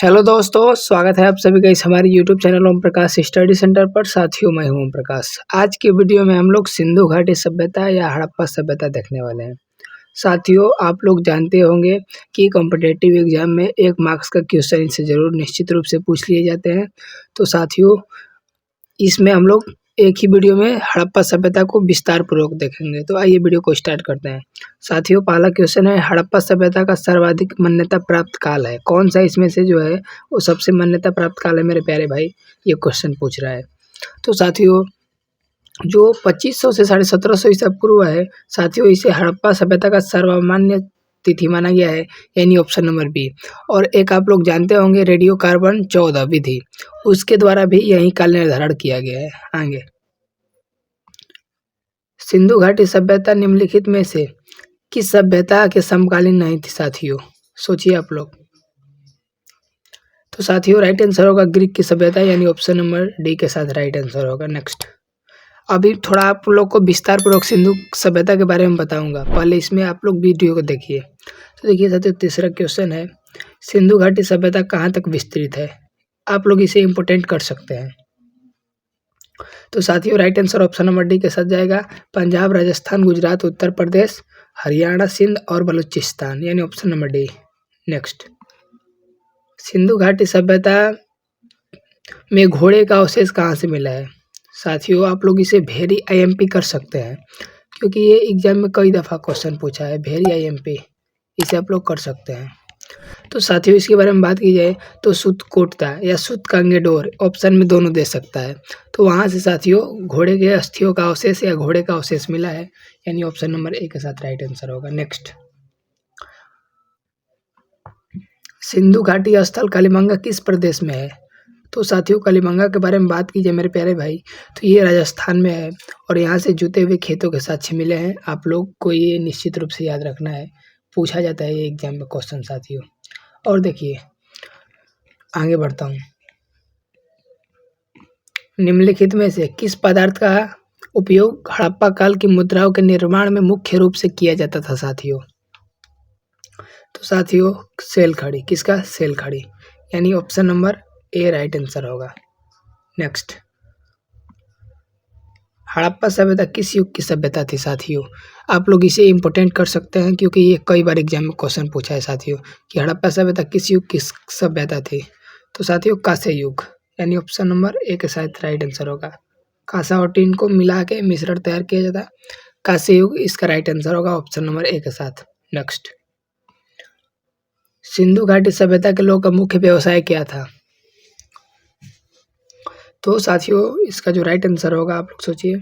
Hello दोस्तों, स्वागत है आप सभी का इस हमारे YouTube channel Om Prakash study centre पर। साथियों, मैं हूं ओम प्रकाश। आज की वीडियो में हम लोग सिंधु घाटी सभ्यता या हड़प्पा सभ्यता देखने वाले हैं। साथियों, आप लोग जानते होंगे कि कॉम्पिटिटिव एग्जाम में 1 मार्क्स का क्वेश्चन इनसे ज़रूर निश्चित रूप से पूछ लिए जाते हैं। तो साथियों, इसमें हम लोग एक ही वीडियो में हड़प्पा सभ्यता को विस्तार पूर्वक देखेंगे। तो आइए वीडियो को स्टार्ट करते हैं। साथियों, पहला क्वेश्चन है, हड़प्पा सभ्यता का सर्वाधिक मान्यता प्राप्त काल है कौन सा? इसमें से जो है वो सबसे मान्यता प्राप्त काल है मेरे प्यारे भाई, ये क्वेश्चन पूछ रहा है। तो साथियों, जो 2500 से 1750 ईसा पूर्व है, साथियों इसे हड़प्पा सभ्यता का सर्वमान्य तिथि माना गया है, यानी ऑप्शन नंबर बी। और एक आप लोग जानते होंगे रेडियो कार्बन 14 विधि, उसके द्वारा भी यही काल निर्धारण किया गया है। आगे, सिंधु घाटी सभ्यता निम्नलिखित में से किस सभ्यता के समकालीन नहीं थी? साथियों सोचिए आप लोग। तो साथियों, राइट आंसर होगा ग्रीक की सभ्यता, यानी ऑप्शन नंबर डी के साथ राइट आंसर होगा। नेक्स्ट, अभी थोड़ा आप लोग को विस्तार पूर्वक सिंधु सभ्यता के बारे में बताऊंगा, पहले इसमें आप लोग वीडियो को देखिए। तो देखिए साथियों, तीसरा क्वेश्चन है, सिंधु घाटी सभ्यता कहाँ तक विस्तृत है? आप लोग इसे इम्पोर्टेंट कर सकते हैं। तो साथियों, right answer option number D के साथ जाएगा, पंजाब, राजस्थान, गुजरात, उत्तर प्रदेश, हरियाणा, सिंध और बलूचिस्तान, यानी option number D. Next, Sindhu घाटी सभ्यता में घोड़े का अवशेष कहाँ से मिला है? साथियों, आप लोग इसे वेरी आईएमपी कर सकते हैं, क्योंकि ये एग्जाम में कई दफ़ा क्वेश्चन पूछा है। वेरी आईएमपी इसे आप लोग कर सकते हैं। तो साथियों, इसके बारे में बात की जाए तो सुतकोटता या सुतकांगेडोर ऑप्शन में दोनों दे सकता है। तो वहाँ से साथियों घोड़े के अस्थियों का अवशेष या घोड़े का अवशेष मिला है, यानी ऑप्शन नंबर ए के साथ राइट आंसर होगा। नेक्स्ट, सिंधु घाटी स्थल कालीबंगा किस प्रदेश में है? तो साथियों, कालीबंगा के बारे में बात की जाए मेरे प्यारे भाई, तो ये राजस्थान में है और यहाँ से जुते हुए खेतों के साक्ष्य मिले हैं। आप लोग को ये निश्चित रूप से याद रखना है, पूछा जाता है ये एग्जाम में क्वेश्चन साथियों। और देखिए, आगे बढ़ता हूँ। निम्नलिखित में से किस पदार्थ का उपयोग हड़प्पा काल की मुद्राओं के निर्माण में मुख्य रूप से किया जाता था? साथियों, तो साथियों सेल खड़ी, किसका? सेल खड़ी, यानी option number A right answer होगा। नेक्स्ट, हड़प्पा सभ्यता किस युग की सभ्यता थी? साथियों, आप लोग इसे इम्पोर्टेंट कर सकते हैं, क्योंकि ये कई बार एग्जाम में क्वेश्चन पूछा है साथियों कि हड़प्पा सभ्यता किस युग की सभ्यता थी। तो साथियों कांस्य युग, यानी ऑप्शन नंबर ए के साथ राइट आंसर होगा। कांसा और टीन को मिला के मिश्रण तैयार किया जाता है, कांस्य युग इसका राइट आंसर होगा ऑप्शन नंबर ए के साथ। नेक्स्ट, सिंधु घाटी सभ्यता के लोगों का मुख्य व्यवसाय क्या था? तो साथियों, इसका जो राइट आंसर होगा आप लोग सोचिए,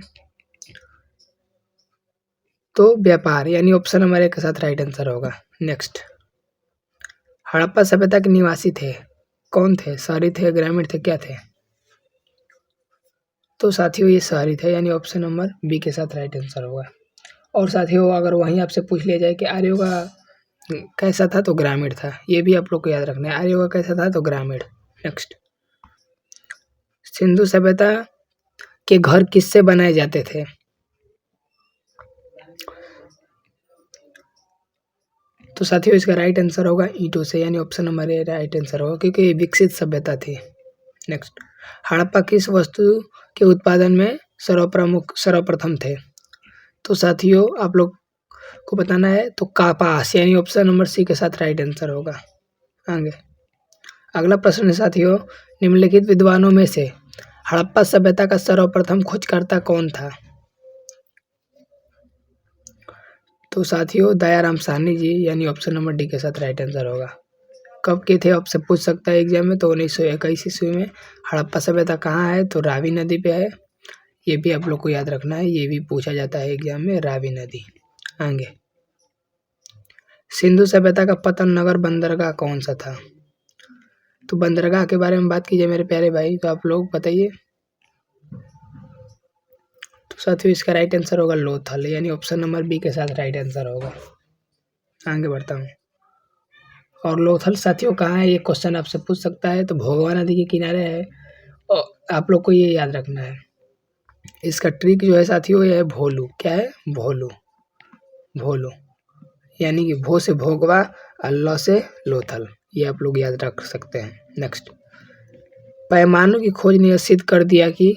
तो व्यापार, यानी ऑप्शन नंबर ए के साथ राइट आंसर होगा। नेक्स्ट, हड़प्पा सभ्यता के निवासी थे कौन थे? शहरी थे, ग्रामीण थे, क्या थे? तो साथियों ये शहरी थे, यानी ऑप्शन नंबर बी के साथ राइट आंसर होगा। और साथियों, अगर वहीं आपसे पूछ लिया जाए कि आर्यों का कैसा था, तो ग्रामीण था। ये भी आप लोग को याद रखना है, आर्यों का कैसा था, तो ग्रामीण। नेक्स्ट, सिंधु सभ्यता के घर किससे बनाए जाते थे? तो साथियों इसका राइट आंसर होगा ईंटों से, यानी option number A right answer होगा, क्योंकि ये विकसित सभ्यता थी। नेक्स्ट, हड़प्पा किस वस्तु के उत्पादन में सर्वप्रथम थे? तो साथियों आप लोग को बताना है, तो कपास, यानी ऑप्शन नंबर सी के साथ राइट आंसर होगा। आगे, अगला प्रश्न है साथियों, निम्नलिखित विद्वानों में से हड़प्पा सभ्यता का सर्वप्रथम खोजकर्ता कौन था? तो साथियों दयाराम साहनी जी, यानी ऑप्शन नंबर डी के साथ राइट आंसर होगा। कब के थे आपसे पूछ सकता है एग्जाम में, तो 1921 ईस्वी में। हड़प्पा सभ्यता कहाँ है? तो रावी नदी पे है, ये भी आप लोग को याद रखना है, ये भी पूछा जाता है एग्जाम में, रावी नदी। आगे, सिंधु सभ्यता का पतन नगर बंदरगाह कौन सा था? तो बंदरगाह के बारे में बात कीजिए मेरे प्यारे भाई, तो आप लोग बताइए। तो साथियों इसका राइट आंसर होगा लोथल, यानी ऑप्शन नंबर बी के साथ राइट आंसर होगा। आगे बढ़ता हूँ। और लोथल साथियों कहाँ है, ये क्वेश्चन आपसे पूछ सकता है, तो भोगवा नदी के किनारे है, और आप लोग को ये याद रखना है। इसका ट्रिक जो है साथियों, ये है भोलू। क्या है? भोलू, भोलू, यानी कि भो से भोगवा और ल से लोथल, ये आप लोग याद रख सकते हैं। नेक्स्ट, पैमानों की खोज ने सिद्ध कर दिया कि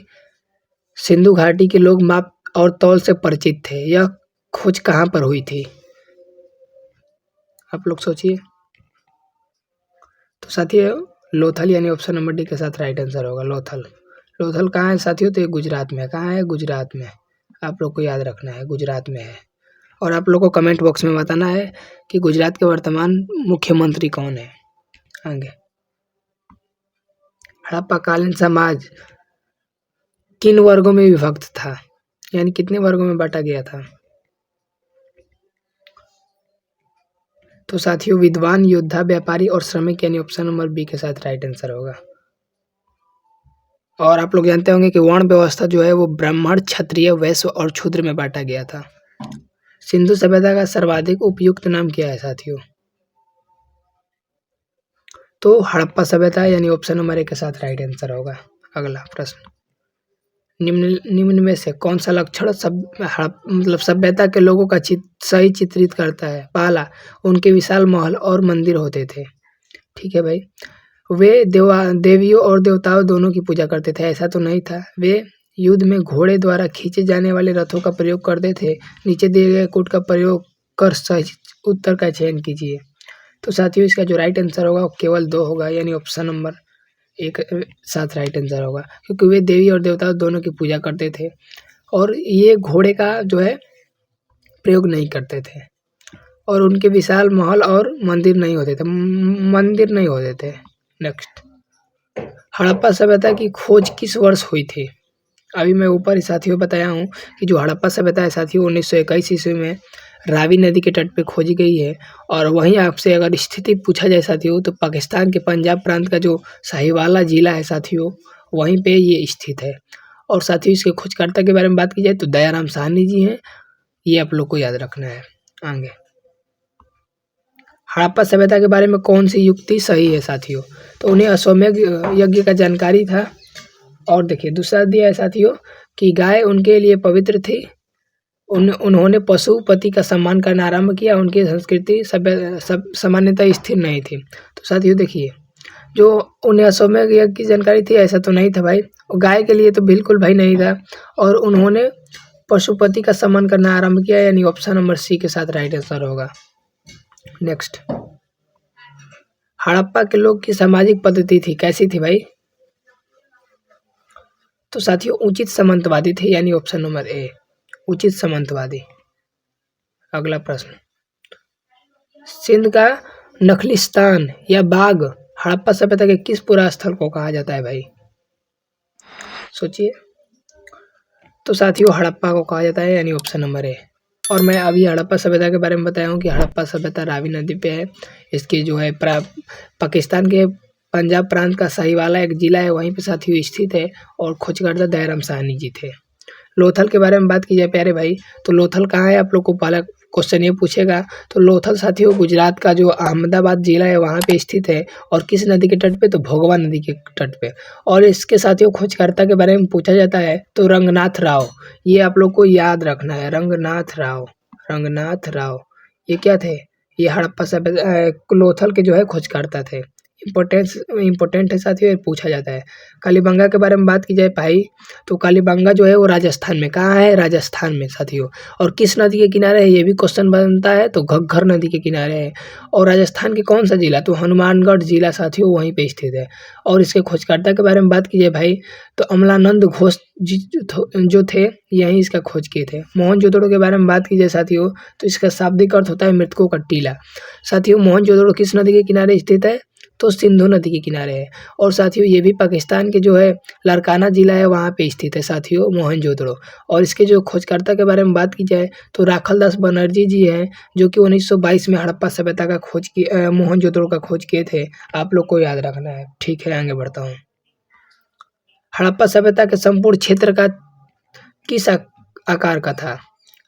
सिंधु घाटी के लोग माप और तौल से परिचित थे। यह खोज कहाँ पर हुई थी? आप लोग सोचिए। तो साथियों लोथल यानी ऑप्शन नंबर डी के साथ राइट आंसर होगा लोथल। लोथल कहाँ है साथियों? तो ये गुजरात में है। कहाँ है? गुजरात में। आप लोग को याद रखना है गुजरात में है। और आप लोग को कमेंट बॉक्स में बताना है कि गुजरात के वर्तमान मुख्यमंत्री कौन है। आगे, हड़प्पाकालीन समाज किन वर्गों में विभक्त था, यानी कितने वर्गों में बांटा गया था? तो साथियों विद्वान, योद्धा, व्यापारी और श्रमिक यानी ऑप्शन नंबर बी के साथ राइट आंसर होगा। और आप लोग जानते होंगे कि वर्ण व्यवस्था जो है वो ब्राह्मण, क्षत्रिय, वैश्य और शूद्र में बांटा गया था। सिंधु सभ्यता का सर्वाधिक उपयुक्त नाम क्या है साथियों? तो हड़प्पा सभ्यता यानी ऑप्शन नंबर ए के साथ राइट आंसर होगा। अगला प्रश्न, निम्न में से कौन सा लक्षण मतलब सभ्यता के लोगों का सही चित्रित करता है? पहला, उनके विशाल महल और मंदिर होते थे। ठीक है भाई। वे देवियों और देवताओं दोनों की पूजा करते थे, ऐसा तो नहीं था। वे युद्ध में घोड़े द्वारा खींचे जाने वाले रथों का प्रयोग करते थे। नीचे दिए गए कोड का प्रयोग कर सही उत्तर का चयन कीजिए। तो साथियों इसका जो राइट आंसर होगा वो केवल 2 होगा, यानी ऑप्शन नंबर एक साथ राइट आंसर होगा, क्योंकि वे देवी और देवता दोनों की पूजा करते थे और ये घोड़े का जो है प्रयोग नहीं करते थे। और उनके विशाल महल और मंदिर नहीं होते थे। नेक्स्ट, हड़प्पा सभ्यता की खोज किस वर्ष हुई थी? अभी मैं ऊपर ही साथियों बताया हूँ कि जो हड़प्पा सभ्यता है साथियों 1921 ईस्वी में रावी नदी के तट पे खोजी गई है। और वहीं आपसे अगर स्थिति पूछा जाए साथियों तो पाकिस्तान के पंजाब प्रांत का जो साहिवाला जिला है साथियों वहीं पे ये स्थित है। और साथियों इसके खोजकर्ता के बारे में बात की जाए तो दयाराम साहनी जी हैं, ये आप लोग को याद रखना है। आगे, हड़प्पा सभ्यता के बारे में कौन सी युक्ति सही है साथियों? तो उन्हें अश्वमेध यज्ञ का जानकारी था। और देखिए दूसरा दिया है साथियों कि गाय उनके लिए पवित्र थी। उन्होंने पशुपति का सम्मान करना आरंभ किया। उनकी संस्कृति सामान्यतः स्थिर नहीं थी। तो साथियों देखिए जो उन्हें अश्वमेध यज्ञ की जानकारी थी ऐसा तो नहीं था भाई, गाय के लिए तो बिल्कुल भाई नहीं था। और उन्होंने पशुपति का सम्मान करना आरंभ किया, यानी ऑप्शन नंबर सी के साथ राइट आंसर होगा। नेक्स्ट, हड़प्पा के लोग की सामाजिक पद्धति थी, कैसी थी भाई? तो साथियों उचित सामंतवादी थे, यानी ऑप्शन नंबर ए उचित सामंतवादी। अगला प्रश्न, सिंध का नखलिस्तान या बाग हड़प्पा सभ्यता के किस पुरा स्थल को कहा जाता है भाई? सोचिए। तो साथियों हड़प्पा को कहा जाता है, यानी ऑप्शन नंबर ए। और मैं अभी हड़प्पा सभ्यता के बारे में बताया हूँ कि हड़प्पा सभ्यता रावी नदी पे है। इसके जो है पाकिस्तान के पंजाब प्रांत का साहिवाला एक जिला है, वहीं पे साथियों स्थित है। और खोजकर्ता दयाराम साहनी जी थे। लोथल के बारे में बात की जाए प्यारे भाई तो लोथल कहाँ है, आप लोग को पहला क्वेश्चन ये पूछेगा। तो लोथल साथियों गुजरात का जो अहमदाबाद जिला है वहाँ पे स्थित है। और किस नदी के तट पे? तो भोगवा नदी के तट पे। और इसके साथियों खोजकर्ता के बारे में पूछा जाता है तो रंगनाथ राव, ये आप लोग को याद रखना है। रंगनाथ राव ये क्या थे? ये हड़प्पा सभ्यता लोथल के जो है खोजकर्ता थे। इम्पोर्टेंट है साथियों, ये पूछा जाता है। कालीबंगा के बारे में बात की जाए भाई तो कालीबंगा जो है वो राजस्थान में, कहाँ है? राजस्थान में साथियों। और किस नदी के किनारे है ये भी क्वेश्चन बनता है, तो घग्गर नदी के किनारे है। और राजस्थान के कौन सा जिला? तो हनुमानगढ़ जिला साथियों वहीं पे स्थित है। और इसके खोजकर्ता के बारे में बात की जाए भाई तो अमलानंद घोष जो थे यहीं इसका खोज किए थे। मोहनजोदड़ो के बारे में बात की जाए साथियों तो इसका शाब्दिक अर्थ होता है मृतकों का टीला। साथियों मोहनजोदड़ो किस नदी के किनारे स्थित है? तो सिंधु नदी के किनारे है। और साथियों ये भी पाकिस्तान के जो है लारकाना जिला है वहाँ पे स्थित है साथियों मोहनजोदड़ो। और इसके जो खोजकर्ता के बारे में बात की जाए तो राखलदास बनर्जी जी हैं, जो कि 1922 में हड़प्पा सभ्यता का खोज किए, मोहनजोदड़ो का खोज किए थे। आप लोग को याद रखना है। ठीक है आगे बढ़ता हूँ। हड़प्पा सभ्यता के संपूर्ण क्षेत्र का किस आकार का था?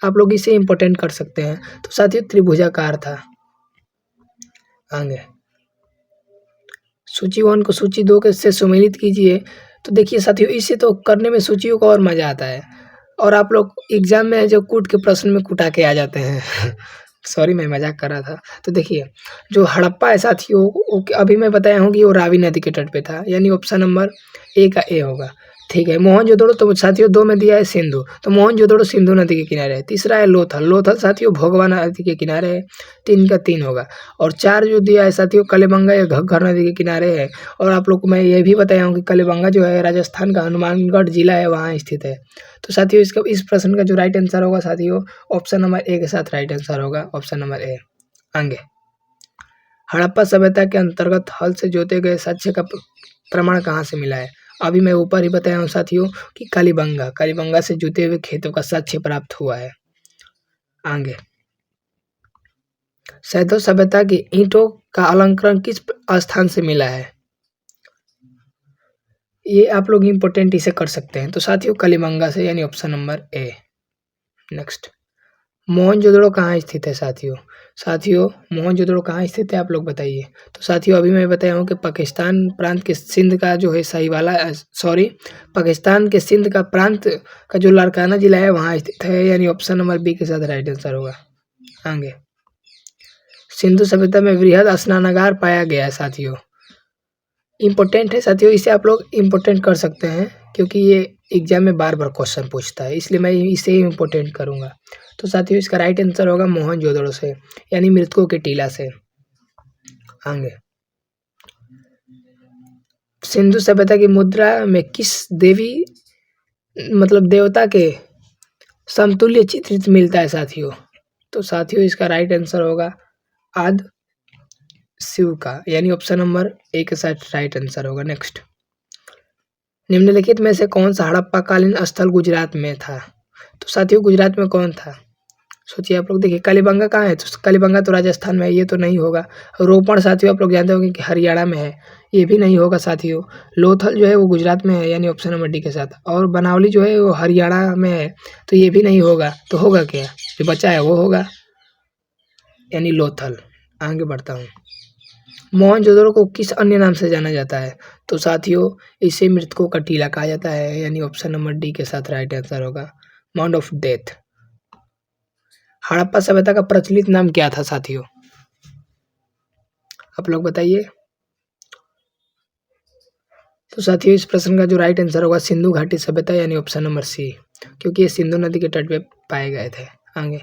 आप लोग इसे इंपोर्टेंट कर सकते हैं। तो साथियों त्रिभुजाकार था। आगे, सूची 1 को सूची 2 के से सम्मिलित कीजिए। तो देखिए साथियों इसे तो करने में सूचियों का और मजा आता है। और आप लोग एग्जाम में जो कूट के प्रश्न में कुटा के आ जाते हैं सॉरी मैं मजाक कर रहा था। तो देखिए जो हड़प्पा है साथियों अभी मैं बताया हूँ कि वो रावी नदी के तट पे था, यानी ऑप्शन नंबर ए का ए होगा। ठीक है, मोहनजोदड़ो तो साथियों 2 में दिया है सिंधु, तो मोहनजोदड़ो सिंधु नदी के किनारे है। तीसरा है लोथल, लोथल साथियों भोगवा नदी के किनारे है, 3 का 3 होगा। और 4 जो दिया है साथियों कलिबंगा या घग्गर नदी के किनारे है। और आप लोग को मैं ये भी बताया हूँ कि कलिबंगा जो है राजस्थान का हनुमानगढ़ जिला है, वहाँ स्थित है। तो साथियों इसका इस प्रश्न का जो राइट आंसर होगा साथियों ऑप्शन नंबर ए के साथ राइट आंसर होगा, ऑप्शन नंबर ए। आगे हड़प्पा सभ्यता के अंतर्गत हल से जोते गए साक्ष्य का प्रमाण कहाँ से मिला है? अभी मैं ऊपर ही बताया हूँ साथियों कि कालीबंगा से जुते हुए खेतों का साक्ष्य प्राप्त हुआ है। आगे सैधव सभ्यता की ईंटों का अलंकरण किस स्थान से मिला है? ये आप लोग इम्पोर्टेंट इसे कर सकते हैं। तो साथियों कलिबंगा से, यानी option number A. Next Mohenjodaro कहाँ स्थित है साथियों? साथियों मोहनजोदड़ो कहाँ स्थित है आप लोग बताइए। तो साथियों अभी मैं बताया हूँ कि पाकिस्तान प्रांत के सिंध का जो है पाकिस्तान के सिंध का प्रांत का जो लारकाना जिला है वहाँ स्थित है, यानी ऑप्शन नंबर बी के साथ राइट आंसर होगा। आगे सिंधु सभ्यता में वृहद स्नानागार पाया गया है साथियों। इम्पोर्टेंट है साथियों, इसे आप लोग इम्पोर्टेंट कर सकते हैं क्योंकि ये एग्जाम में बार-बार क्वेश्चन पूछता है, इसलिए मैं इसे ही इम्पोर्टेंट करूँगा। तो साथियों इसका राइट आंसर होगा मोहनजोदड़ो से, यानी मृतकों के टीला से। आगे सिंधु सभ्यता की मुद्रा में किस देवी मतलब देवता के समतुल्य चित्रित मिलता है साथियों? तो साथियों इसका राइट आंसर होगा आद शिव का, यानी ऑप्शन नंबर ए के साथ राइट आंसर होगा। नेक्स्ट निम्नलिखित में से कौन सा हड़प्पा कालीन स्थल गुजरात में था? तो साथियों गुजरात में कौन था? सोचिए आप लोग। देखिए कालीबंगा कहाँ है? तो कालीबंगा तो राजस्थान में है, ये तो नहीं होगा। रोपण साथियों आप लोग जानते होंगे कि हरियाणा में है, ये भी नहीं होगा साथियों। लोथल जो है वो गुजरात में है, यानी ऑप्शन नंबर डी के साथ। और बनावली जो है वो हरियाणा में है, तो ये भी नहीं होगा। तो होगा क्या? जो बचा है वो होगा, यानी लोथल। आगे बढ़ता हूँ। मोहनजोदड़ो को किस अन्य नाम से जाना जाता है? तो साथियों इसे मृतकों का टीला कहा जाता है, यानी ऑप्शन नंबर डी के साथ राइट आंसर होगा, माउंट ऑफ डेथ। हड़प्पा सभ्यता का प्रचलित नाम क्या था साथियों? आप लोग बताइए। तो साथियों इस प्रश्न का जो राइट आंसर होगा सिंधु घाटी सभ्यता, यानी ऑप्शन नंबर सी, क्योंकि ये सिंधु नदी के तट पे पाए गए थे। आगे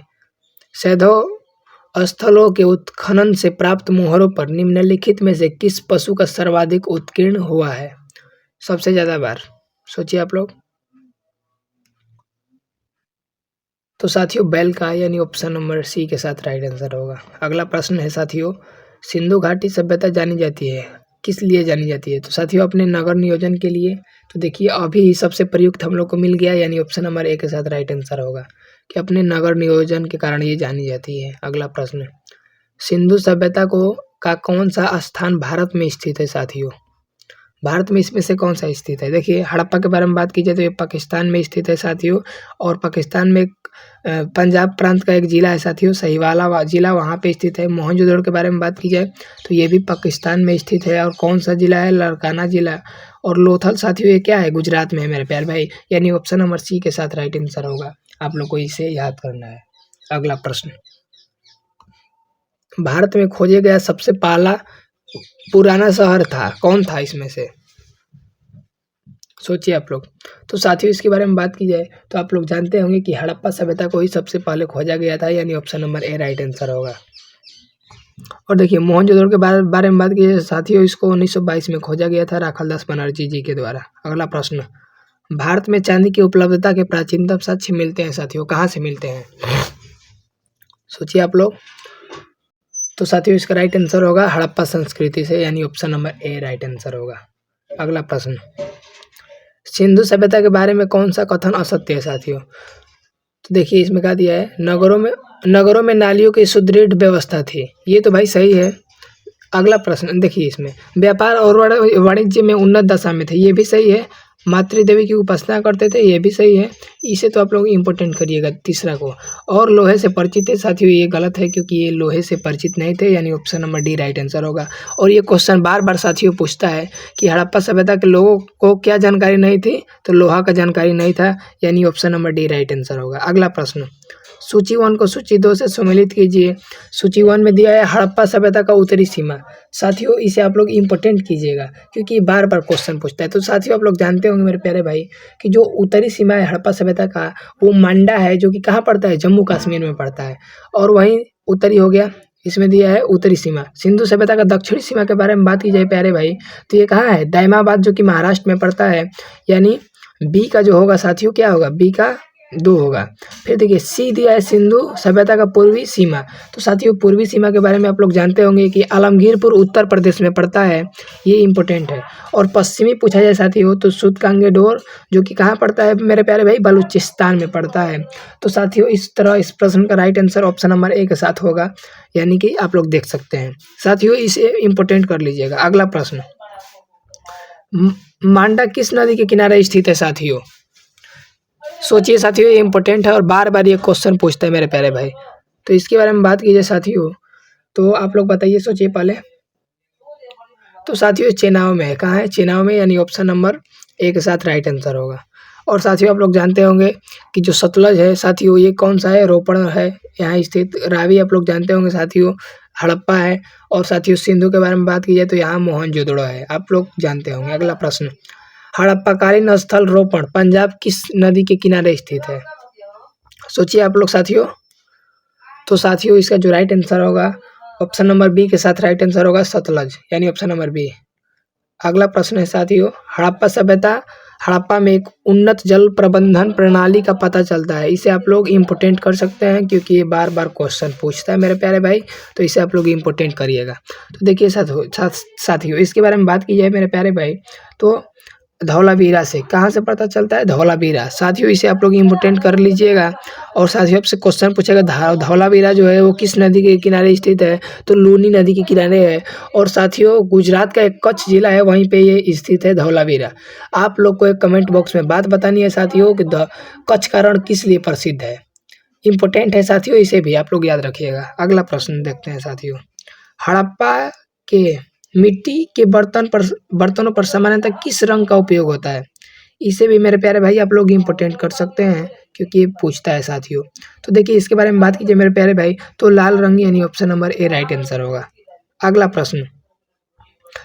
सैधव स्थलों के उत्खनन से प्राप्त मोहरों पर निम्नलिखित में से किस पशु का सर्वाधिक उत्कीर्ण हुआ है सबसे ज्यादा बार? सोचिए आप लोग। तो साथियों बैल का, यानी ऑप्शन नंबर सी के साथ राइट आंसर होगा। अगला प्रश्न है साथियों सिंधु घाटी सभ्यता जानी जाती है किस लिए जानी जाती है? तो साथियों अपने नगर नियोजन के लिए। तो देखिए अभी सबसे प्रयुक्त हम लोग को मिल गया, यानी ऑप्शन नंबर ए के साथ राइट आंसर होगा कि अपने नगर नियोजन के कारण ये जानी जाती है। अगला प्रश्न सिंधु सभ्यता का कौन सा स्थान भारत में स्थित है साथियों? भारत में इसमें से कौन सा स्थित है? देखिए हड़प्पा के बारे में बात की जाए तो ये पाकिस्तान में स्थित है साथियों, और पाकिस्तान में पंजाब प्रांत का एक जिला है साथियों, सहीवाला जिला, वहाँ पे स्थित है। मोहनजोदड़ो के बारे में बात की जाए तो ये भी पाकिस्तान में स्थित है, और कौन सा जिला है? लारकाना जिला। और लोथल साथियों ये क्या है? गुजरात में है मेरे प्यारे भाई, यानी ऑप्शन नंबर सी के साथ राइट आंसर होगा। आप लोग को इसे याद करना है। अगला प्रश्न भारत में खोजे गया सबसे पहला पुराना शहर था कौन था इसमें से? सोचिए आप लोग। तो साथियों इसके बारे में बात की जाए तो आप लोग जानते होंगे कि हड़प्पा सभ्यता को ही सबसे पहले खोजा गया था, यानी option number A right answer होगा। और देखिए मोहनजोदड़ो के बारे में बात की जाए साथियों इसको 1922 में खोजा गया था राखालदास बनर्जी जी के द्वारा। अगला प्रश्न भारत में चांदी की उपलब्धता के प्राचीनतम साक्ष्य मिलते हैं साथियों, कहाँ से मिलते हैं? सोचिए आप लोग। तो साथियों इसका राइट आंसर होगा हड़प्पा संस्कृति से, यानी option number A right answer होगा। अगला प्रश्न सिंधु सभ्यता के बारे में कौन सा कथन असत्य है साथियों? तो देखिए इसमें क्या दिया है, नगरों में नालियों की सुदृढ़ व्यवस्था थी, ये तो भाई सही है। अगला प्रश्न देखिए इसमें व्यापार और वाणिज्य में उन्नत दशा में थे, ये भी सही है। मातृदेवी की उपासना करते थे, ये भी सही है। इसे तो आप लोग इम्पोर्टेंट करिएगा तीसरा को। और लोहे से परिचित थे साथियों, ये गलत है क्योंकि ये लोहे से परिचित नहीं थे, यानी option number D right answer होगा। और ये क्वेश्चन बार बार साथियों पूछता है कि हड़प्पा सभ्यता के लोगों को क्या जानकारी नहीं थी? तो लोहा का जानकारी नहीं था, यानी option number D right answer होगा। अगला प्रश्न सूची 1 को सूची 2 से सम्मिलित कीजिए। सूची 1 में दिया है हड़प्पा सभ्यता का उत्तरी सीमा। साथियों इसे आप लोग इम्पोर्टेंट कीजिएगा क्योंकि बार-बार क्वेश्चन पूछता है। तो साथियों आप लोग जानते होंगे मेरे प्यारे भाई कि जो उत्तरी सीमा है हड़प्पा सभ्यता का वो मांडा है, जो कि कहाँ पड़ता है, जम्मू कश्मीर में पड़ता है। और वहीं उत्तरी हो गया, इसमें दिया है उत्तरी सीमा। सिंधु सभ्यता का दक्षिणी सीमा के बारे में बात की जाए प्यारे भाई, तो ये कहाँ है, दाइमाबाद, जो कि महाराष्ट्र में पड़ता है। यानी बी का जो होगा साथियों क्या होगा, बी का 2 होगा। फिर देखिए सी दिया है सिंधु सभ्यता का पूर्वी सीमा। तो साथियों पूर्वी सीमा के बारे में आप लोग जानते होंगे कि आलमगीरपुर उत्तर प्रदेश में पड़ता है, ये इंपॉर्टेंट है। और पश्चिमी पूछा जाए साथियों तो सूतकांगेडोर, जो कि कहाँ पड़ता है मेरे प्यारे भाई, बलूचिस्तान में पड़ता है। तो साथियों इस तरह इस प्रश्न का right answer option number A के साथ होगा, यानी कि आप लोग देख सकते हैं। साथियों इसे इंपॉर्टेंट कर लीजिएगा। अगला प्रश्न, मांडा किस नदी के किनारे स्थित है साथियों? सोचिए साथियों, ये इंपॉर्टेंट है और बार बार ये क्वेश्चन पूछता है मेरे प्यारे भाई। तो इसके बारे में बात कीजिए साथियों, तो आप लोग बताइए, सोचिए पहले। तो साथियों चेनाब में है। कहाँ है, चेनाब में, यानी ऑप्शन नंबर ए के साथ राइट आंसर होगा। और साथियों आप लोग जानते होंगे कि जो सतलज है साथियों, ये कौन सा है, रोपड़ है यहाँ स्थित। रावी आप लोग जानते होंगे साथियों, हड़प्पा है। और साथियों सिंधु के बारे में बात की जाए तो यहाँ मोहनजोदड़ो है, आप लोग जानते होंगे। अगला प्रश्न, हड़प्पाकालीन स्थल रोपण पंजाब किस नदी के किनारे स्थित है? सोचिए आप लोग साथियों। तो साथियों इसका जो राइट आंसर होगा ऑप्शन नंबर बी के साथ राइट आंसर होगा सतलज, यानी ऑप्शन नंबर बी। अगला प्रश्न है साथियों, हड़प्पा सभ्यता, हड़प्पा में एक उन्नत जल प्रबंधन प्रणाली का पता चलता है। इसे आप लोग इम्पोर्टेंट कर सकते हैं क्योंकि ये बार बार क्वेश्चन पूछता है मेरे प्यारे भाई, तो इसे आप लोग इम्पोर्टेंट करिएगा। तो देखिए साथियों इसके बारे में बात की जाए मेरे प्यारे भाई, तो धौलावीरा से, कहाँ से पता चलता है, धौलावीरा। साथियों इसे आप लोग इम्पोर्टेंट कर लीजिएगा। और साथियों आपसे क्वेश्चन पूछेगा धौलावीरा जो है वो किस नदी के किनारे स्थित है, तो लूनी नदी के किनारे है। और साथियों गुजरात का एक कच्छ जिला है, वहीं पे ये स्थित है धौलावीरा। आप लोग को एक कमेंट बॉक्स में बात बतानी है साथियों कि कच्छ का रण किस लिए प्रसिद्ध है। इम्पोर्टेंट है साथियों, इसे भी आप लोग याद रखिएगा। अगला प्रश्न देखते हैं साथियों, हड़प्पा के मिट्टी के बर्तनों पर सामान्यतः किस रंग का उपयोग होता है? इसे भी मेरे प्यारे भाई आप लोग इम्पोर्टेंट कर सकते हैं क्योंकि ये पूछता है साथियों। तो देखिए इसके बारे में बात कीजिए मेरे प्यारे भाई, तो लाल रंग, यानी option number A right answer होगा। अगला प्रश्न,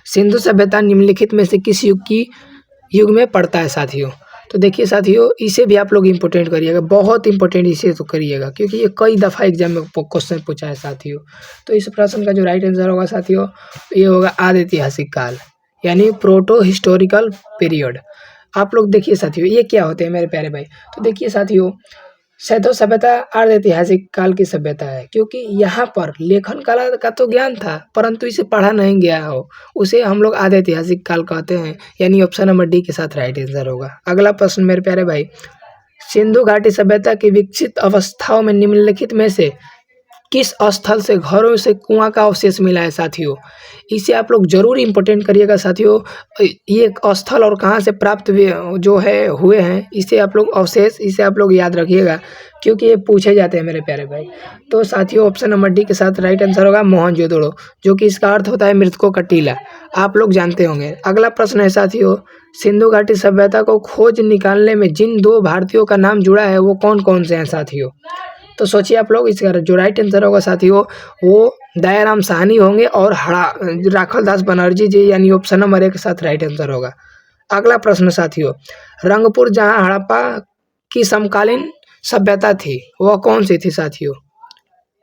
सिंधु सभ्यता निम्नलिखित में से किस युग में पड़ता है साथियों? तो देखिए साथियों इसे भी आप लोग इम्पोर्टेंट करिएगा, बहुत इंपॉर्टेंट इसे तो करिएगा क्योंकि ये कई दफ़ा एग्जाम में क्वेश्चन पूछा है साथियों। तो इस प्रश्न का जो राइट आंसर होगा साथियों, ये होगा आदि ऐतिहासिक काल, यानी प्रोटो हिस्टोरिकल पीरियड। आप लोग देखिए साथियों ये क्या होते हैं मेरे प्यारे भाई, तो देखिए साथियों सैतो सभ्यता अर्ध ऐतिहासिक काल की सभ्यता है क्योंकि यहाँ पर लेखन कला का तो ज्ञान था परंतु इसे पढ़ा नहीं गया हो, उसे हम लोग आधे ऐतिहासिक काल कहते हैं, यानी ऑप्शन नंबर डी के साथ राइट आंसर होगा। अगला प्रश्न मेरे प्यारे भाई, सिंधु घाटी सभ्यता की विकसित अवस्थाओं में निम्नलिखित में से किस स्थल से घरों से कुआं का अवशेष मिला है साथियों? इसे आप लोग जरूर इम्पोर्टेंट करिएगा साथियों। ये स्थल और कहाँ से प्राप्त जो है हुए हैं, इसे आप लोग अवशेष, इसे आप लोग याद रखिएगा क्योंकि ये पूछे जाते हैं मेरे प्यारे भाई। तो साथियों ऑप्शन नंबर डी के साथ राइट आंसर होगा मोहनजोदड़ो, जो कि इसका अर्थ होता है मृतकों का टीला, आप लोग जानते होंगे। अगला प्रश्न है साथियों, सिंधु घाटी सभ्यता को खोज निकालने में जिन 2 भारतीयों का नाम जुड़ा है वो कौन कौन से हैं साथियों? तो सोचिए आप लोग, इसका जो राइट आंसर होगा साथियों वो दयाराम साहनी होंगे और राखल दास बनर्जी जी, यानी ऑप्शन नंबर ए के साथ राइट आंसर होगा। अगला प्रश्न साथियों, रंगपुर जहां हड़प्पा की समकालीन सभ्यता थी वह कौन सी थी साथियों?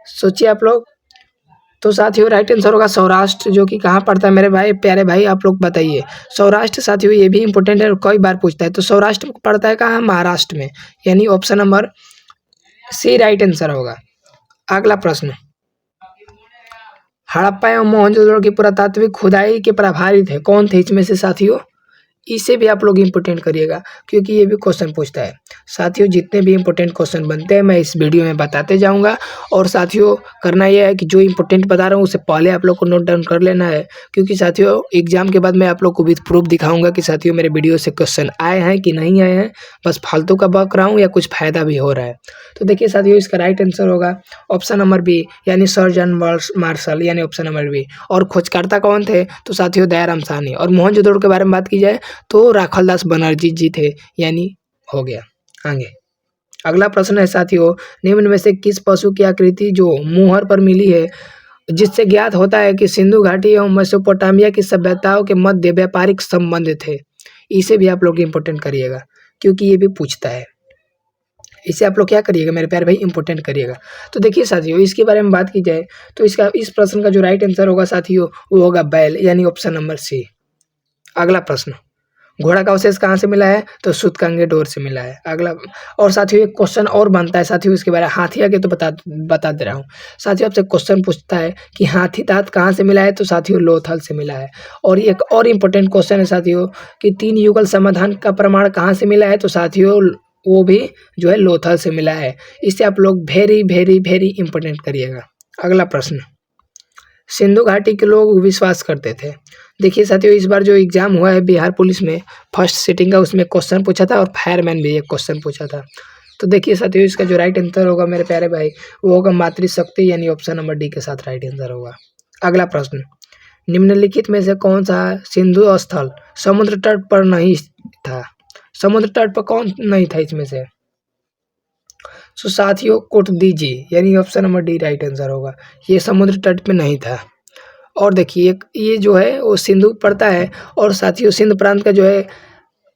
सोचिए आप लोग। तो साथियों राइट आंसर होगा सौराष्ट्र, जो कि कहाँ पड़ता है मेरे भाई प्यारे भाई, आप लोग बताइए। सौराष्ट्र साथियों ये भी इंपॉर्टेंट है और कई बार पूछता है। तो सौराष्ट्र पड़ता है कहाँ, महाराष्ट्र में, यानी option number C right answer होगा। अगला प्रश्न, हड़प्पा एवं मोहनजोदड़ो की पुरातात्विक खुदाई के प्रभारी थे कौन थे इसमें से साथियों? इसे भी आप लोग इम्पोर्टेंट करिएगा क्योंकि ये भी क्वेश्चन पूछता है साथियों। जितने भी इंपॉर्टेंट क्वेश्चन बनते हैं मैं इस वीडियो में बताते जाऊंगा। और साथियों करना यह है कि जो इंपॉर्टेंट बता रहा हूँ उसे पहले आप लोग को नोट डाउन कर लेना है क्योंकि साथियों एग्जाम के बाद मैं आप लोग को विद प्रूफ दिखाऊंगा कि साथियों मेरे वीडियो से क्वेश्चन आए हैं कि नहीं आए हैं, बस फालतू का बक रहा हूँ या कुछ फायदा भी हो रहा है। तो देखिए साथियों इसका राइट आंसर होगा ऑप्शन नंबर बी, यानी सर जॉन मार्शल, यानी ऑप्शन नंबर बी। और खोजकर्ता कौन थे? तो साथियों दयाराम साहनी। और मोहनजोदड़ो के बारे में बात की जाए तो राखल दास बनर्जी जी थे, यानी हो गया। आगे अगला प्रश्न है साथियों, निम्न में से किस पशु की आकृति जो मुहर पर मिली है जिससे ज्ञात होता है कि सिंधु घाटी एवं मेसोपोटामिया की सभ्यताओं के मध्य व्यापारिक संबंध थे। इसे भी आप लोग इम्पोर्टेंट करिएगा क्योंकि ये भी पूछता है। इसे आप लोग क्या करिएगा मेरे प्यारे भाई, इंपॉर्टेंट करिएगा। तो देखिए साथियों, इसके बारे में बात की जाए तो इसका इस प्रश्न का जो राइट आंसर होगा साथियों वो होगा बैल, यानी ऑप्शन नंबर सी। अगला प्रश्न, घोड़ा का अवशेष कहाँ से मिला है? तो सूतकंगे डोर से मिला है। अगला, और साथियों एक क्वेश्चन और बनता है साथियों इसके बारे में, हाथी आगे तो बता दे रहा हूँ साथियों। आपसे क्वेश्चन पूछता है कि हाथी दांत कहाँ से मिला है? तो साथियों लोथल से मिला है। और एक और इम्पोर्टेंट क्वेश्चन है साथियों कि 3 युगल समाधान का प्रमाण कहाँ से मिला है? तो साथियों वो भी जो है लोथल से मिला है। इसे आप लोग वेरी वेरी वेरी इंपॉर्टेंट करिएगा। अगला प्रश्न, सिंधु घाटी के लोग विश्वास करते थे। देखिए साथियों, इस बार जो एग्जाम हुआ है बिहार पुलिस में फर्स्ट सिटिंग का, उसमें क्वेश्चन पूछा था और फायरमैन भी एक क्वेश्चन पूछा था। तो देखिए साथियों, इसका जो राइट आंसर होगा मेरे प्यारे भाई वो होगा मातृशक्ति, यानी ऑप्शन नंबर डी के साथ राइट आंसर होगा। अगला प्रश्न, निम्नलिखित में से कौन सा सिंधु स्थल समुद्र तट पर नहीं था? समुद्र तट पर कौन नहीं था इसमें से? तो साथियों कोटदीजी, यानी option number D right answer होगा। ये समुद्र तट पे नहीं था। और देखिए एक ये जो है वो सिंधु पड़ता है, और साथियों सिंध प्रांत का जो है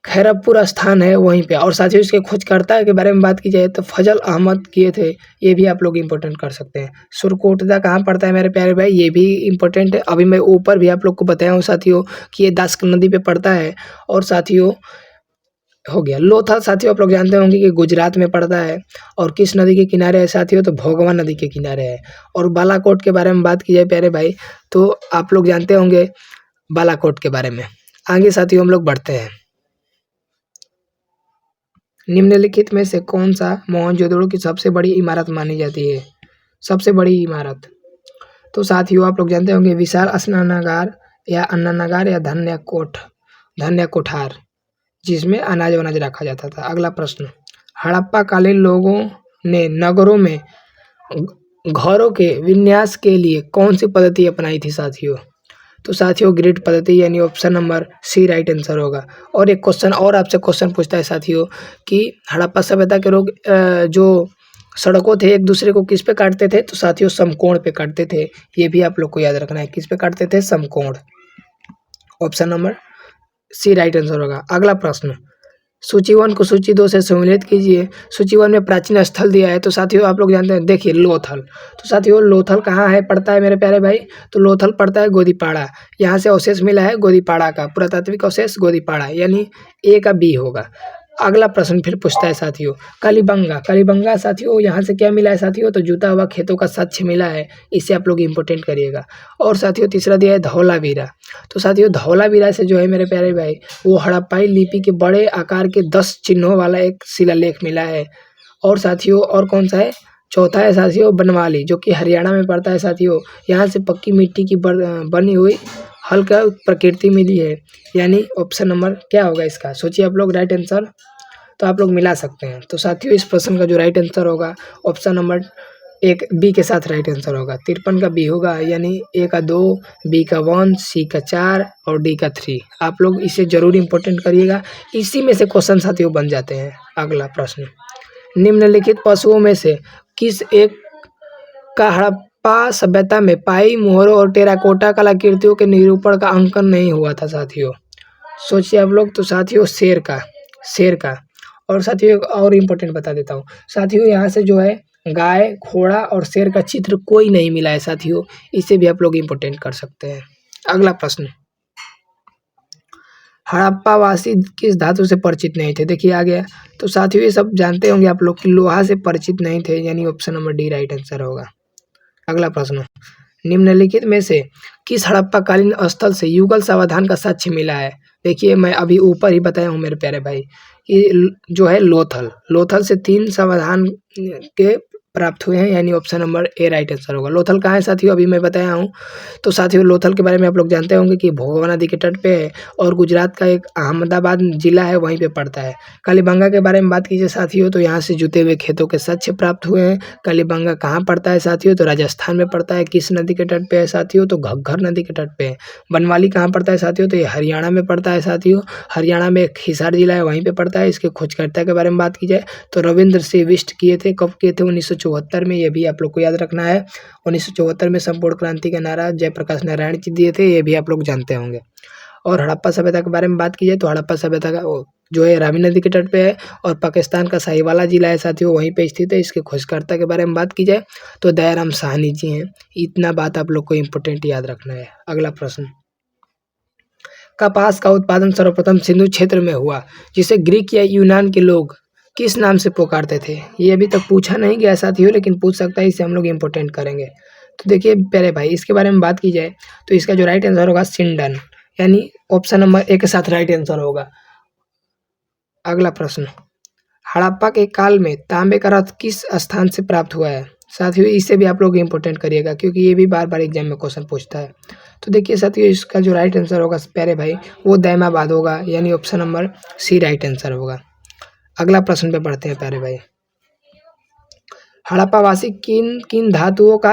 खैरपुर स्थान है वहीं पे। और साथियों इसके खोजकर्ता के बारे में बात की जाए तो फजल अहमद किए थे, ये भी आप लोग इंपॉर्टेंट कर सकते हैं। सुरकोटदा कहाँ पड़ता है मेरे प्यारे भाई? ये भी इंपॉर्टेंट है। अभी मैं ऊपर भी आप लोग को बताया हूँ साथियों कि ये दास्क नदी पे पड़ता है। और साथियों हो गया लोथल, साथियों आप लोग जानते होंगे कि गुजरात में पड़ता है। और किस नदी के किनारे है साथियों? तो भोगवा नदी के किनारे है। और बालाकोट के बारे में बात की जाए प्यारे भाई तो आप लोग जानते होंगे बालाकोट के बारे में। आगे साथियों हम लोग बढ़ते हैं। निम्नलिखित में से कौन सा मोहनजोदड़ो की सबसे बड़ी इमारत मानी जाती है? सबसे बड़ी इमारत, तो साथियों आप लोग जानते होंगे विशाल स्नानागार या अन्नागार या धन्य कोठार, जिसमें अनाज वनाज रखा जाता था। अगला प्रश्न, हड़प्पा कालीन लोगों ने नगरों में घरों के विन्यास के लिए कौन सी पद्धति अपनाई थी साथियों? तो साथियों ग्रिड पद्धति, यानी option number C right answer होगा। और एक क्वेश्चन और आपसे क्वेश्चन पूछता है साथियों कि हड़प्पा सभ्यता के लोग जो सड़कों थे एक दूसरे को किस पे काटते थे? तो साथियों समकोण पे काटते थे। ये भी आप लोग को याद रखना है, किस पे काटते थे? समकोण। Option number C right answer होगा। अगला प्रश्न, सूची 1 को सूची 2 से सम्मिलित कीजिए। सूची 1 में प्राचीन स्थल दिया है, तो साथियों आप लोग जानते हैं, देखिए लोथल। तो साथियों लोथल कहाँ है पड़ता है मेरे प्यारे भाई? तो लोथल पड़ता है गोदीपाड़ा। यहाँ से अवशेष मिला है गोदीपाड़ा का, पुरातात्विक अवशेष गोदीपाड़ा, यानी ए का बी होगा। अगला प्रश्न फिर पूछता है साथियों कालीबंगा साथियों यहाँ से क्या मिला है साथियों? तो जुता हुआ खेतों का साक्ष्य मिला है। इसे आप लोग इंपॉर्टेंट करिएगा। और साथियों तीसरा दिया है धौलावीरा। तो साथियों धौलावीरा से जो है मेरे प्यारे भाई वो हड़प्पाई लिपि के बड़े आकार के 10 चिन्हों वाला एक शिलालेख मिला है। और साथियों और कौन सा है? चौथा है साथियों बनवाली, जो कि हरियाणा में पड़ता है साथियों। यहाँ से पक्की मिट्टी की बनी हुई हल्का प्रकृति मिली है, यानी ऑप्शन नंबर क्या होगा इसका? सोचिए आप लोग राइट आंसर तो आप लोग मिला सकते हैं। तो साथियों इस प्रश्न का जो राइट आंसर होगा ऑप्शन नंबर एक बी के साथ राइट आंसर होगा। 53 का बी होगा, यानी ए का 2, बी का 1, सी का 4 और डी का 3। आप लोग इसे जरूर इंपॉर्टेंट करिएगा, इसी में से क्वेश्चन साथियों बन जाते हैं। अगला प्रश्न, निम्नलिखित पशुओं में से किस एक का हड़प्पा सभ्यता में पाई मोहरों और टेराकोटा कलाकृतियों के निरूपण का अंकन नहीं हुआ था साथियों? सोचिए आप लोग। तो साथियों शेर का। और साथियों एक और इम्पोर्टेंट बता देता हूँ साथियों, यहाँ से जो है गाय, घोड़ा और शेर का चित्र कोई नहीं मिला है साथियों। इसे भी आप लोग इम्पोर्टेंट कर सकते हैं। अगला प्रश्न, हड़प्पा वासी किस धातु से परिचित नहीं थे? देखिए आ गया। तो साथियों ये सब जानते होंगे आप लोग कि लोहा से परिचित नहीं थे, यानी option number D right answer होगा। अगला प्रश्न, निम्नलिखित में से किस हड़प्पा कालीन स्थल से युगल समाधान का साक्ष्य मिला है? देखिए मैं अभी ऊपर ही बताया हूँ मेरे प्यारे भाई कि जो है लोथल से 3 समाधान के प्राप्त हुए हैं, यानी option number A right answer होगा। लोथल कहाँ है साथियों, अभी मैं बताया हूँ। तो साथियों लोथल के बारे में आप लोग जानते होंगे कि भोगवा नदी के तट पे है और गुजरात का एक अहमदाबाद जिला है वहीं पे पड़ता है। कालीबंगा के बारे में बात कीजिए साथियों, तो यहाँ से जुते हुए खेतों के साक्ष्य प्राप्त हुए हैं। कालीबंगा कहाँ पड़ता है साथियों, तो राजस्थान में पड़ता है। किस नदी के तट पे है साथियों, तो घग्घर नदी के तट पे है। बनवाली कहाँ पड़ता है साथियों, तो ये हरियाणा में पड़ता है साथियों। हरियाणा में एक हिसार जिला है वहीं पे पड़ता है। इसके खोजकर्ता के बारे में बात की जाए तो रविंद्र सिंह बिष्ट किए थे। कब किए थे, 1974 में। ये भी आप लोग को याद रखना है। 1974 में संपूर्ण क्रांति का नारा जयप्रकाश नारायण जी दिए थे, ये भी आप लोग जानते होंगे। और हड़प्पा सभ्यता के बारे में बात की जाए तो हड़प्पा सभ्यता का जो है रावी नदी के तट पे है और पाकिस्तान का साहिवाला जिला है साथियों वहीं पे स्थित है। इसके खोजकर्ता के बारे में बात की जाए तो दयाराम साहनी जी हैं। इतना बात आप लोग को इम्पोर्टेंट याद रखना है। अगला प्रश्न, कपास का उत्पादन सर्वप्रथम सिंधु क्षेत्र में हुआ, जिसे ग्रीक या यूनान के लोग किस नाम से पुकारते थे। ये अभी तक पूछा नहीं गया साथियों, लेकिन पूछ सकता है, इसे हम लोग इम्पोर्टेंट करेंगे। तो देखिए प्यारे भाई, इसके बारे में बात की जाए तो इसका जो राइट आंसर होगा सिंडन, यानी ऑप्शन नंबर ए के साथ राइट आंसर होगा। अगला प्रश्न, हड़प्पा के काल में तांबे का रथ किस स्थान से प्राप्त हुआ है। साथियों इसे भी आप लोग इम्पोर्टेंट करिएगा क्योंकि ये भी बार बार एग्जाम में क्वेश्चन पूछता है। तो देखिए साथियों इसका जो राइट आंसर होगा प्यारे भाई वो दैमाबाद होगा, यानी option number C right answer होगा। अगला प्रश्न पे पढ़ते हैं प्यारे भाई, हड़प्पावासी किन किन धातुओं का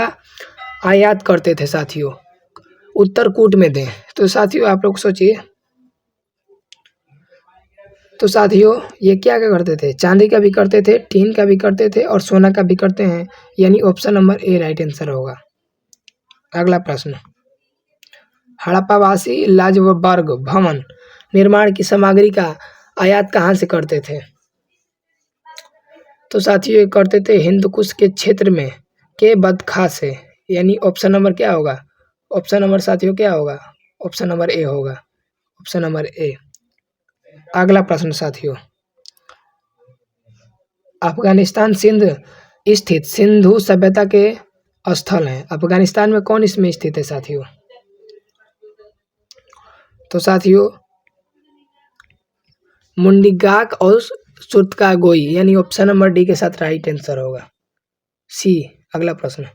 आयात करते थे साथियों, उत्तर कूट में दें। तो साथियों आप लोग सोचिए, तो साथियों ये क्या क्या करते थे, चांदी का भी करते थे, टीन का भी करते थे और सोना का भी करते हैं, यानी option number A right answer होगा। अगला प्रश्न, हड़प्पावासी लाजबर्ग भवन निर्माण की सामग्री का आयात कहाँ से करते थे। तो साथियों ये करते थे हिंदकुश के क्षेत्र में के बदखा से, यानी ऑप्शन नंबर क्या होगा, ऑप्शन नंबर साथियों क्या होगा, ऑप्शन नंबर ए होगा, ऑप्शन नंबर ए। अगला प्रश्न साथियों, अफगानिस्तान सिंध स्थित सिंधु सभ्यता के स्थल हैं, अफगानिस्तान में कौन इसमें स्थित है साथियों। तो साथियों मुंडीगाक और सुरतकागोई, यानी ऑप्शन नंबर डी के साथ राइट आंसर होगा सी। अगला प्रश्न,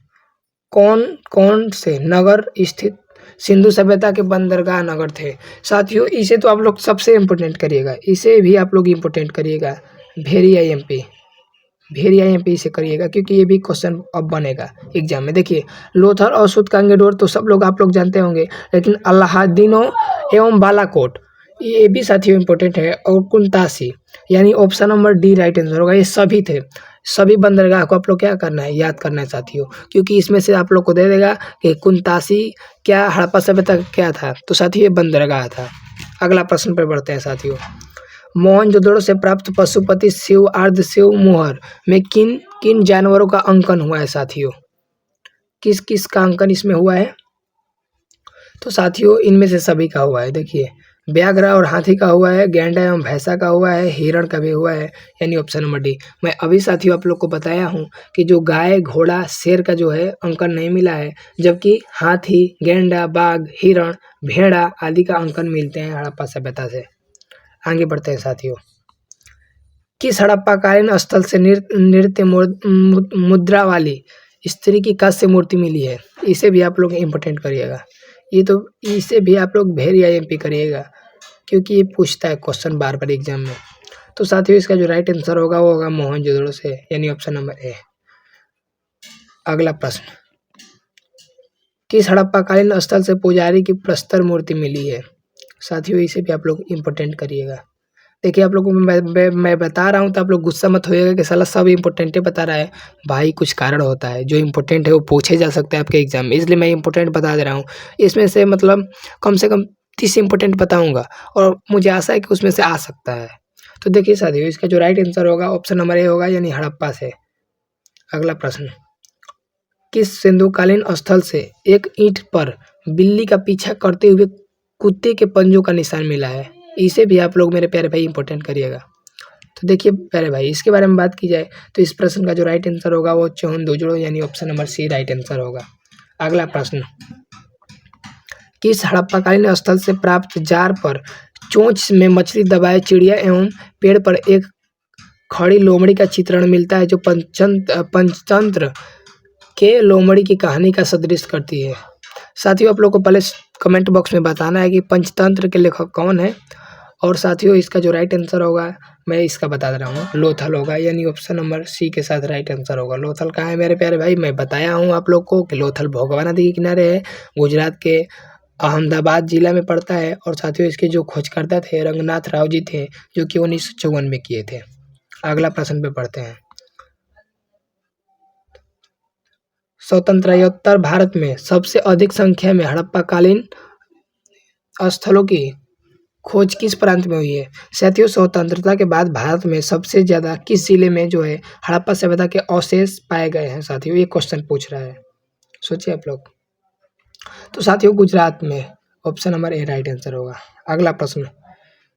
कौन कौन से नगर स्थित सिंधु सभ्यता के बंदरगाह नगर थे। साथियों इसे तो आप लोग सबसे इम्पोर्टेंट करिएगा, इसे भी आप लोग इम्पोर्टेंट करिएगा, भेरिया एमपी, भेरिया एमपी इसे करिएगा क्योंकि ये भी क्वेश्चन अब बनेगा एग्जाम में। देखिए लोथल और सुरतकांगेडोर तो सब लोग आप लोग जानते होंगे, लेकिन अलाहादीनो एवं बालाकोट ये भी साथियों इम्पोर्टेंट है, और कुंतासी, यानी option number D right answer होगा। ये सभी थे, सभी बंदरगाह को आप लोग क्या करना है, याद करना है साथियों, क्योंकि इसमें से आप लोग को दे देगा कि कुंतासी क्या हड़प्पा सभ्यता क्या था। तो साथियों ये बंदरगाह था। अगला प्रश्न पर बढ़ते हैं साथियों, मोहनजोदड़ो से प्राप्त पशुपति शिव अर्ध शिव मोहर में किन किन जानवरों का अंकन हुआ है साथियों, किस किस का अंकन इसमें हुआ है। तो साथियों इनमें से सभी का हुआ है। देखिए व्याघ्र और हाथी का हुआ है, गैंडा एवं भैंसा का हुआ है, हिरण का भी हुआ है, यानी ऑप्शन नंबर डी। मैं अभी साथियों आप लोग को बताया हूँ कि जो गाय घोड़ा शेर का जो है अंकन नहीं मिला है, जबकि हाथी गैंडा बाघ हिरण भेड़ा आदि का अंकन मिलते हैं हड़प्पा सभ्यता से। आगे बढ़ते हैं साथियों, किस हड़प्पाकालीन स्थल से नृत्य मुद्रा वाली स्त्री की कांस्य मूर्ति मिली है। इसे भी आप लोग इम्पोर्टेंट करिएगा, ये तो इसे भी आप लोग भेरिया एमपी करिएगा क्योंकि ये पूछता है क्वेश्चन बार बार एग्जाम में। तो साथियों इसका जो राइट आंसर होगा वो होगा मोहनजोदड़ो से, यानी ऑप्शन नंबर ए। अगला प्रश्न, किस हड़प्पाकालीन स्थल से पुजारी की प्रस्तर मूर्ति मिली है। साथियों इसे भी आप लोग इम्पोर्टेंट करिएगा। देखिए आप लोग को मैं बता रहा हूँ तो आप लोग गुस्सा मत होइएगा कि साला सब इम्पोर्टेंट बता रहा है, भाई कुछ कारण होता है, जो इम्पोर्टेंट है वो पूछे जा सकता है आपके एग्जाम में, इसलिए मैं इम्पोर्टेंट बता दे रहा हूँ। इसमें से मतलब कम से कम 30 इम्पोर्टेंट बताऊँगा और मुझे आशा है कि उसमें से आ सकता है। तो देखिए साथियों इसका जो राइट आंसर होगा ऑप्शन नंबर ए होगा, यानी हड़प्पा से। अगला प्रश्न, किस सिंधुकालीन स्थल से एक ईंट पर बिल्ली का पीछा करते हुए कुत्ते के पंजों का निशान मिला है। इसे भी आप लोग मेरे प्यारे भाई इंपॉर्टेंट करिएगा। तो देखिए प्यारे भाई इसके बारे में बात की जाए तो इस प्रश्न का जो राइट आंसर होगा वो चौहन यानी option number C right answer होगा। अगला प्रश्न, किस हड़प्पाकालीन स्थल से प्राप्त जार पर चोंच में मछली दबाए चिड़िया एवं पेड़ पर एक खड़ी लोमड़ी का चित्रण मिलता है जो पंचतंत्र के लोमड़ी की कहानी का सदृश करती है। साथियों आप लोग को पहले कमेंट बॉक्स में बताना है कि पंचतंत्र के लेखक कौन है। और साथियों इसका जो राइट आंसर होगा मैं इसका बता दे रहा हूँ, लोथल होगा, यानी ऑप्शन नंबर सी के साथ राइट आंसर होगा। लोथल कहाँ है मेरे प्यारे भाई? मैं बताया हूँ आप लोग को कि लोथल भोगवा नदी के किनारे है, गुजरात के अहमदाबाद जिला में पड़ता है। और साथियों इसके जो खोजकर्ता थे रंगनाथ राव जी थे, जो कि 1954 में किए थे। अगला प्रश्न पे पढ़ते हैं। स्वतंत्रोत्तर भारत में सबसे अधिक संख्या में हड़प्पाकालीन स्थलों की खोज किस प्रांत में हुई है? साथियों स्वतंत्रता के बाद भारत में सबसे ज्यादा किस जिले में जो है हड़प्पा सभ्यता के अवशेष पाए गए हैं? साथियों ये क्वेश्चन पूछ रहा है, सोचिए आप लोग। तो साथियों गुजरात में, option number A right answer होगा। अगला प्रश्न,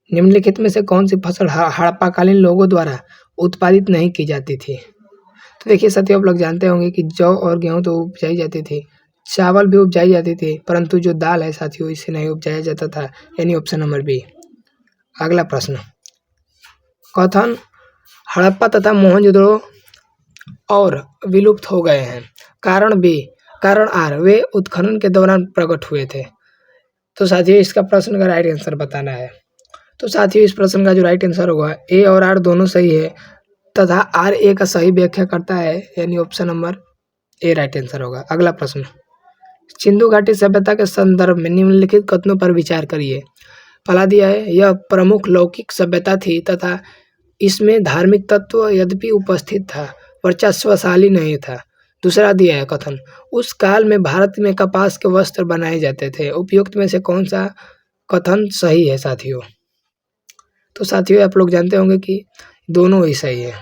निम्नलिखित में से कौन सी फसल हड़प्पाकालीन लोगों द्वारा उत्पादित नहीं की जाती थी? तो देखिए साथियों आप लोग जानते होंगे कि जौ और गेहूं तो उपजाई जाती थी, चावल भी उपजाई जाती थी, परंतु जो दाल है साथियों इसे नहीं उपजाया जाता था, यानी ऑप्शन नंबर बी। अगला प्रश्न, कथन हड़प्पा तथा मोहनजोदड़ो और विलुप्त हो गए हैं, कारण बी, कारण आर, वे उत्खनन के दौरान प्रकट हुए थे। तो साथियों इसका प्रश्न का राइट आंसर बताना है। तो साथियों इस प्रश्न का जो राइट आंसर होगा ए और आर दोनों सही है, तथा आर ए का सही व्याख्या करता है, यानी option number A right answer होगा। अगला प्रश्न, सिंधु घाटी सभ्यता के संदर्भ में निम्नलिखित कथनों पर विचार करिए। पहला दिया है, यह प्रमुख लौकिक सभ्यता थी तथा इसमें धार्मिक तत्व यद्यपि उपस्थित था, वर्चस्वशाली नहीं था। दूसरा दिया है कथन, उस काल में भारत में कपास के वस्त्र बनाए जाते थे। उपयुक्त में से कौन सा कथन सही है साथियों? तो साथियों आप लोग जानते होंगे कि दोनों ही सही है,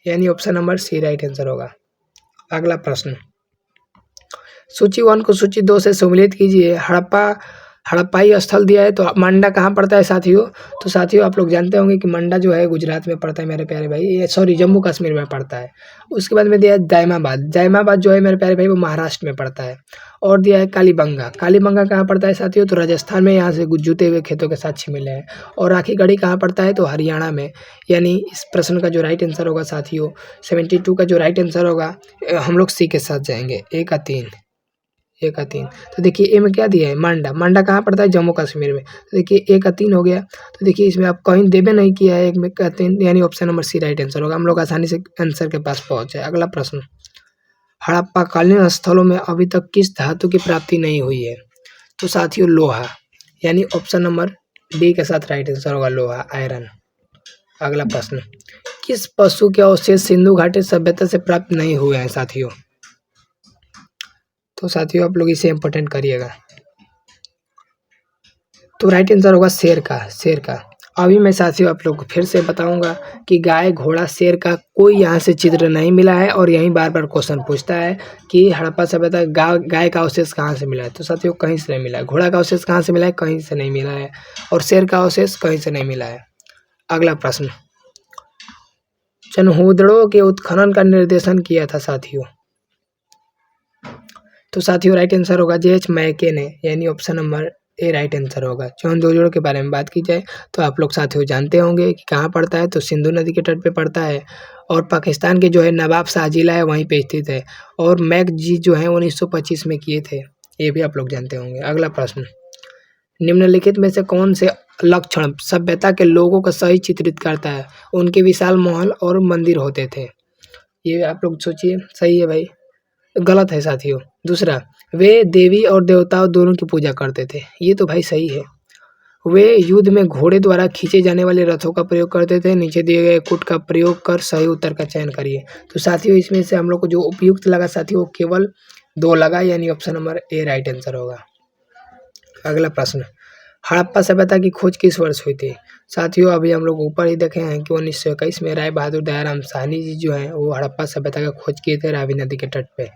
यानी option number C right answer होगा। अगला प्रश्न, सूची 1 को सूची 2 से सम्मिलित कीजिए। हड़प्पाई स्थल दिया है, तो मंडा कहाँ पड़ता है साथियों? तो साथियों आप लोग जानते होंगे कि मंडा जो है गुजरात में पड़ता है मेरे प्यारे भाई, ये सॉरी जम्मू कश्मीर में पड़ता है। उसके बाद में दिया है जैमाबाद, जैमाबाद जो है मेरे प्यारे भाई वो महाराष्ट्र में पड़ता है। और दिया है कालीबंगा, कालीबंगा कहाँ पड़ता है साथियों? तो राजस्थान में, यहाँ से जुते हुए खेतों के साक्ष्य मिले हैं। और राखीगढ़ी कहाँ पड़ता है? तो हरियाणा में। यानी इस प्रश्न का जो राइट आंसर होगा साथियों 72 का जो राइट आंसर होगा, हम लोग सी के साथ जाएंगे, ए का 3। तो देखिए ए में क्या दिया है? मंडा, मंडा कहाँ पड़ता है? जम्मू कश्मीर में। तो देखिए ए का 3 हो गया। तो देखिए इसमें आप कहीं देवे नहीं किया है, एक में का 3, यानी option number C right answer होगा। हम लोग आसानी से आंसर के पास पहुंच जाए। अगला प्रश्न, हड़प्पाकालीन स्थलों में अभी तक किस धातु की प्राप्ति नहीं हुई है? तो साथियों लोहा, यानी ऑप्शन नंबर डी के साथ राइट आंसर होगा, लोहा, आयरन। अगला प्रश्न, किस पशु के अवशेष सिंधु घाटी सभ्यता से प्राप्त नहीं हुए हैं साथियों? तो साथियों आप लोग इसे इंपॉर्टेंट करिएगा। तो राइट आंसर होगा शेर का। अभी मैं साथियों आप लोग को फिर से बताऊंगा कि गाय, घोड़ा, शेर का कोई यहाँ से चित्र नहीं मिला है। और यहीं बार बार क्वेश्चन पूछता है कि हड़प्पा सभ्यता गाय का अवशेष कहाँ से मिला है? तो साथियों कहीं से नहीं मिला है। घोड़ा का अवशेष कहाँ से मिला है? कहीं से नहीं मिला है। और शेर का अवशेष कहीं से नहीं मिला है। अगला प्रश्न, चनहूदड़ों के उत्खनन का निर्देशन किया था साथियों? तो साथियों राइट आंसर होगा जे.एच. मैके ने, यानी option number A right answer होगा। चनहूदड़ों के बारे में बात की जाए तो आप लोग साथियों जानते होंगे कि कहाँ पड़ता है? तो सिंधु नदी के तट पे पड़ता है। और पाकिस्तान के जो है नवाब शाह जिला है वहीं पे स्थित है। और मैक जी जो है 1925 में किए थे, ये भी आप लोग जानते होंगे। अगला प्रश्न, निम्नलिखित में से कौन से लक्षण सभ्यता के लोगों को सही चित्रित करता है? उनके विशाल महल और मंदिर होते थे। ये आप लोग सोचिए, सही है भाई? गलत है साथियों। दूसरा, वे देवी और देवताओं दोनों की पूजा करते थे। ये तो भाई सही है। वे युद्ध में घोड़े द्वारा खींचे जाने वाले रथों का प्रयोग करते थे। नीचे दिए गए कूट का प्रयोग कर सही उत्तर का चयन करिए। तो साथियों इसमें से हम लोग को जो उपयुक्त लगा साथियों केवल 2 लगा, यानी option number A right answer होगा। अगला प्रश्न, हड़प्पा सभ्यता की खोज किस वर्ष हुई थी? साथियों अभी हम लोग ऊपर ही देखे हैं कि 1921 में राय बहादुर दयाराम साहनी जी जो हैं वो हड़प्पा सभ्यता का खोज किए थे रावी नदी के तट पे।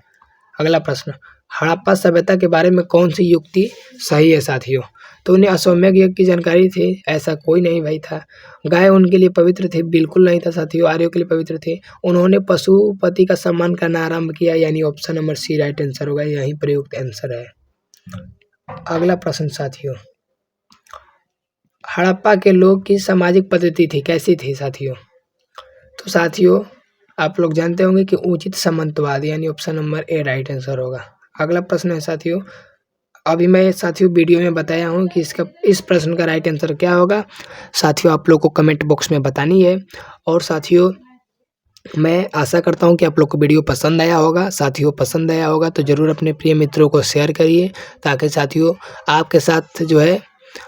अगला प्रश्न, हड़प्पा सभ्यता के बारे में कौन सी युक्ति सही है साथियों? तो उन्हें अश्वमेध यज्ञ की जानकारी थी? ऐसा कोई नहीं भाई था। गाय उनके लिए पवित्र थी? बिल्कुल नहीं था साथियों, आर्यों के लिए पवित्र थे। उन्होंने पशुपति का सम्मान करना आरंभ किया, यानी option number C right answer होगा, यही प्रयुक्त आंसर है। अगला प्रश्न साथियों, हड़प्पा के लोग की सामाजिक पद्धति थी, कैसी थी साथियों? तो साथियों आप लोग जानते होंगे कि उचित सामंतवाद यानी option number A right answer होगा। अगला प्रश्न है साथियों, अभी मैं साथियों वीडियो में बताया हूँ कि इस प्रश्न का राइट आंसर क्या होगा। साथियों आप लोग को कमेंट बॉक्स में बतानी है। और साथियों मैं आशा करता हूँ कि आप लोग को वीडियो पसंद आया होगा। साथियों पसंद आया होगा तो ज़रूर अपने प्रिय मित्रों को शेयर करिए, ताकि साथियों आपके साथ जो है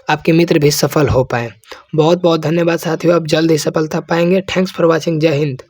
आपके मित्र भी सफल हो पाएँ। बहुत बहुत धन्यवाद साथियों, आप जल्द ही सफलता पाएंगे। Thanks for watching. जय हिंद।